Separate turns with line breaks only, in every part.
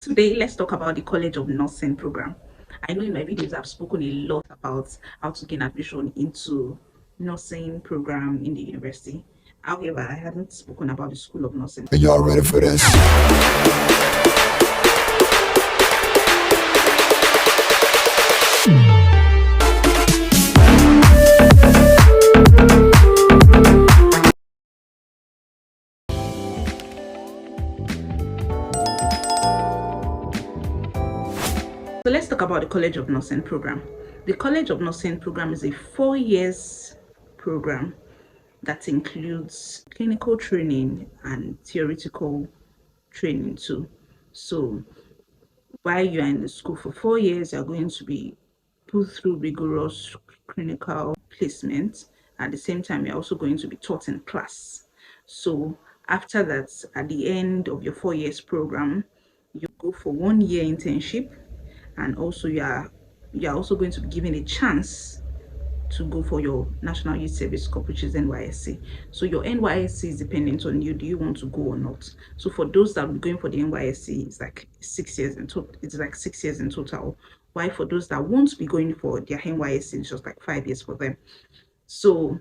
Today, let's talk about the College of Nursing program. I know in my videos I've spoken a lot about how to gain admission into nursing program in the university. However, I haven't spoken about the School of Nursing.
Are y'all ready for this?
So let's talk about the College of Nursing program. The College of Nursing program is a 4 years program that includes clinical training and theoretical training too. So while you are in the school for 4 years, you're going to be put through rigorous clinical placement. At the same time, you're also going to be taught in class. So after that, at the end of your 4 years program, you go for 1 year internship, and also you're also going to be given a chance to go for your National Youth Service Corps, which is NYSC. So your NYSC is dependent on you. Do you want to go or not? So for those that will be going for the NYSC, it's like 6 years in total. It's like 6 years in total. Why for those that won't be going for their NYSC, it's just like 5 years for them. So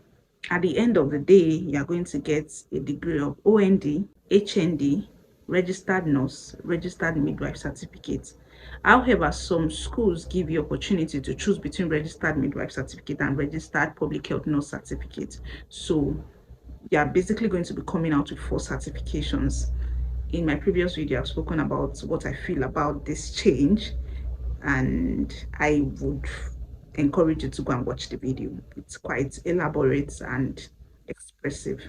at the end of the day, you're going to get a degree of OND, HND, registered nurse, registered midwife certificate. However, some schools give you opportunity to choose between registered midwife certificate and registered public health nurse certificate. So you're basically going to be coming out with 4 certifications. In my previous video, I've spoken about what I feel about this change, and I would encourage you to go and watch the video. It's quite elaborate and expressive.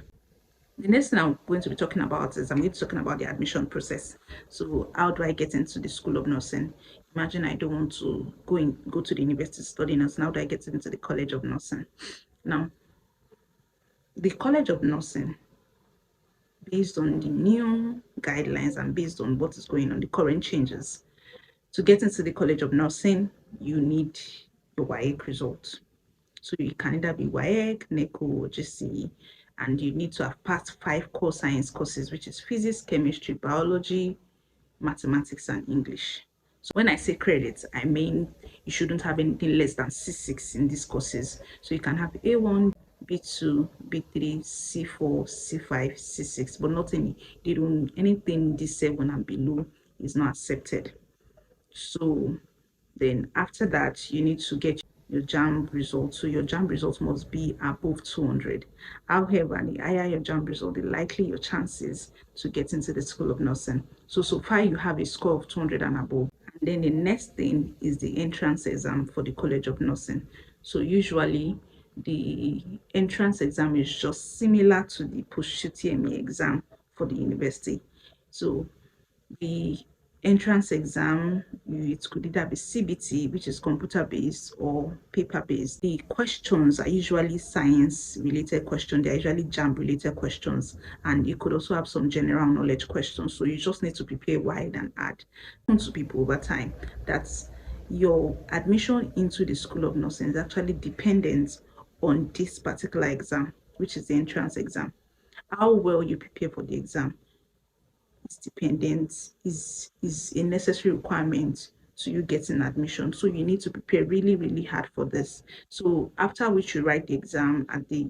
The next thing I'm going to be talking about is I'm going to be talking about the admission process. So how do I get into the School of Nursing? Imagine I don't want to go to the university to study nursing. How do I get into the College of Nursing? Now, the College of Nursing, based on the new guidelines and based on what is going on, the current changes, to get into the College of Nursing, you need your WAEC result. So you can either be WAEC, NECO, or GCE, and you need to have passed 5 core science courses, which is physics, chemistry, biology, mathematics, and English. So when I say credits, I mean you shouldn't have anything less than C6 in these courses. So you can have A1, B2, B3, C4, C5, C6, but not anything D7 and below is not accepted. So then after that, you need to get your JAMB result. So your JAMB result must be above 200. However, the higher your JAMB result, the likely your chances to get into the School of Nursing. So far you have a score of 200 and above. And then the next thing is the entrance exam for the College of Nursing. So usually the entrance exam is just similar to the post-UTME exam for the university. So the entrance exam, it could either be CBT, which is computer based, or paper based. The questions are usually science related questions, they're usually JAMB related questions, and you could also have some general knowledge questions. So you just need to prepare wide and add to people over time. That's your admission into the School of Nursing is actually dependent on this particular exam, which is the entrance exam. How well you prepare for the exam is dependent, is a necessary requirement to you getting admission. So you need to prepare really, really hard for this. So after which you write the exam, at the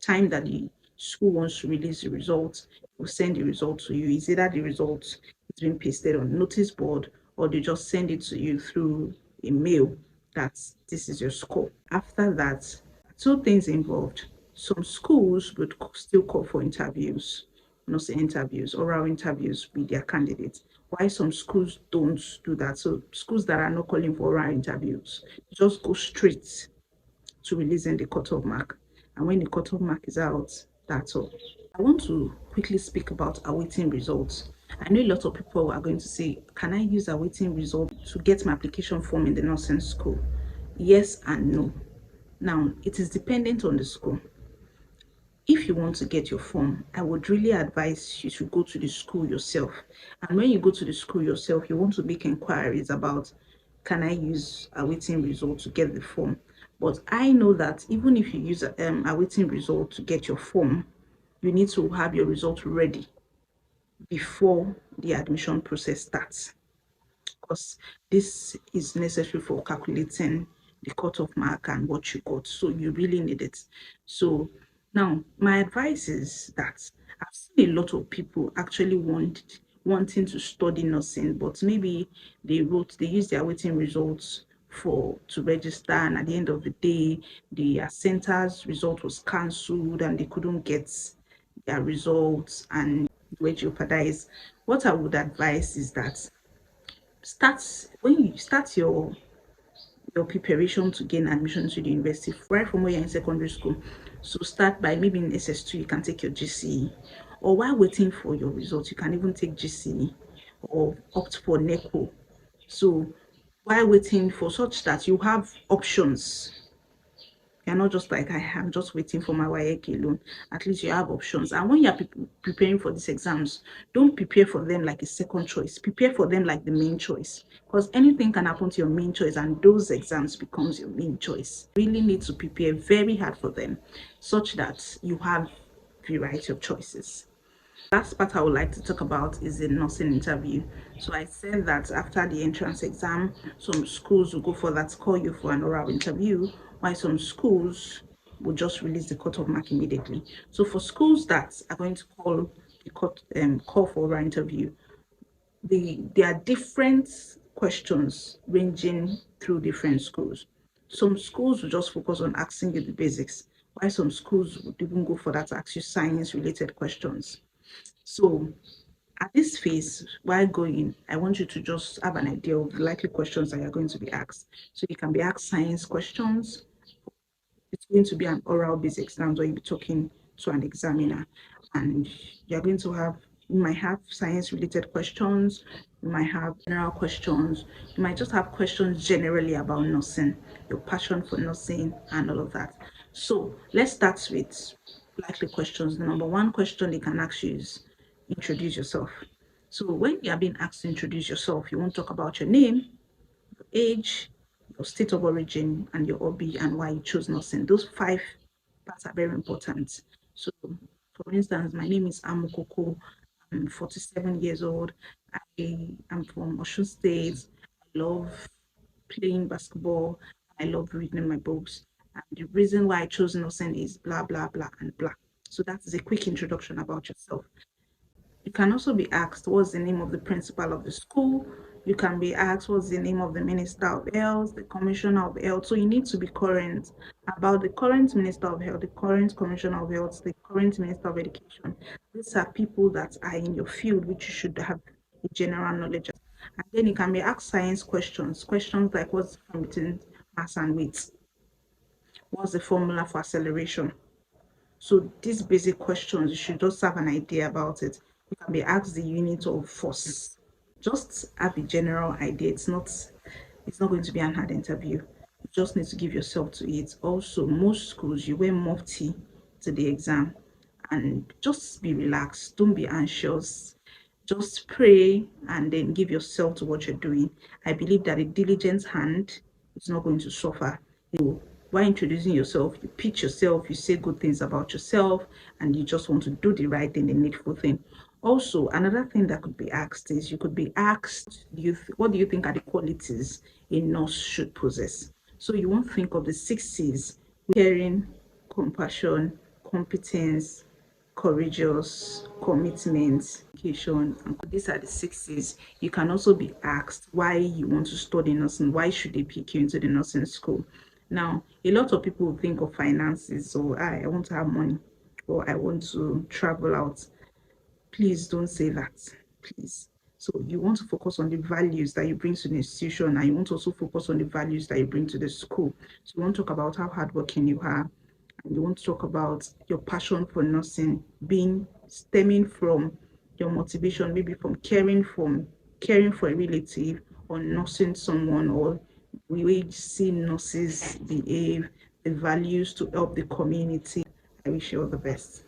time that the school wants to release the results, will send the result to you. Is either the result is being pasted on notice board, or they just send it to you through a mail that this is your score. After that, 2 things involved. Some schools would still call for interviews, not say interviews, oral interviews with their candidates. Why some schools don't do that? So schools that are not calling for oral interviews just go straight to releasing the cutoff mark. And when the cutoff mark is out, that's all. I want to quickly speak about awaiting results. I know a lot of people are going to say, can I use awaiting result to get my application form in the nursing school? Yes and no. Now, it is dependent on the school. If you want to get your form, I would really advise you to go to the school yourself. And when you go to the school yourself, you want to make inquiries about, can I use awaiting result to get the form? But I know that even if you use awaiting result to get your form, you need to have your result ready before the admission process starts. because this is necessary for calculating the cutoff mark and what you got. So you really need it. So now my advice is that I've seen a lot of people actually wanting to study nursing, but maybe they use their waiting results for to register, and at the end of the day the center's result was cancelled and they couldn't get their results and were jeopardized. What I would advise is that start when you start your preparation to gain admission to the university right from when you're in secondary school. So start by maybe in SS2 you can take your GCE, or while waiting for your results you can even take GCE or opt for NECO. So while waiting for such that you have options, you're not just like I am just waiting for my WAEC alone. At least you have options. And when you're preparing for these exams, don't prepare for them like a second choice. Prepare for them like the main choice. Because anything can happen to your main choice, and those exams becomes your main choice. You really need to prepare very hard for them, such that you have variety of choices. Last part I would like to talk about is the nursing interview. So I said that after the entrance exam, some schools will go for that, call you for an oral interview, while some schools will just release the cutoff mark immediately. So for schools that are going to call call for oral interview, there are different questions ranging through different schools. Some schools will just focus on asking you the basics, while some schools would even go for that, ask you science related questions. So at this phase, while going, I want you to just have an idea of the likely questions that you're going to be asked. So you can be asked science questions. It's going to be an oral based exam where you'll be talking to an examiner, and you're going to have you might have science related questions, you might have general questions, you might just have questions generally about nursing, your passion for nursing and all of that. So let's start with likely questions. The number one question they can ask you is introduce yourself. So when you are being asked to introduce yourself, you want to talk about your name, age, your state of origin, and your hobby and why you chose nursing. Those five parts are very important. So, for instance, my name is Amukoko. I'm 47 years old. I am from Osun State. I love playing basketball. I love reading my books. And the reason why I chose nursing is blah, blah, blah, and blah. So that is a quick introduction about yourself. You can also be asked what's the name of the principal of the school. You can be asked what's the name of the Minister of Health, the Commissioner of Health. So you need to be current about the current Minister of Health, the current Commissioner of Health, the current Minister of Education. These are people that are in your field, which you should have a general knowledge of. And then you can be asked science questions, questions like what's the difference between mass and weight? What's the formula for acceleration? So these basic questions, you should just have an idea about it. You can be asked the unit of force. Just have a general idea. It's not going to be an hard interview. You just need to give yourself to it. Also, most schools you wear mufti to the exam, and just be relaxed. Don't be anxious. Just pray and then give yourself to what you're doing. I believe that a diligent hand is not going to suffer. While introducing yourself, you pitch yourself, you say good things about yourself, and you just want to do the right thing, the needful thing. Also, another thing that could be asked is you could be asked, what do you think are the qualities a nurse should possess? So you won't think of the 6 C's: caring, compassion, competence, courageous, commitment, education. And these are the 6 C's. You can also be asked why you want to study nursing, why should they pick you into the nursing school. Now, a lot of people think of finances, so I want to have money or I want to travel out. Please don't say that, please. So you want to focus on the values that you bring to the institution, and you want to also focus on the values that you bring to the school. So you want to talk about how hardworking you are, and you want to talk about your passion for nursing being stemming from your motivation, maybe from caring for a relative or nursing someone, or the way you see nurses behave, the values to help the community. I wish you all the best.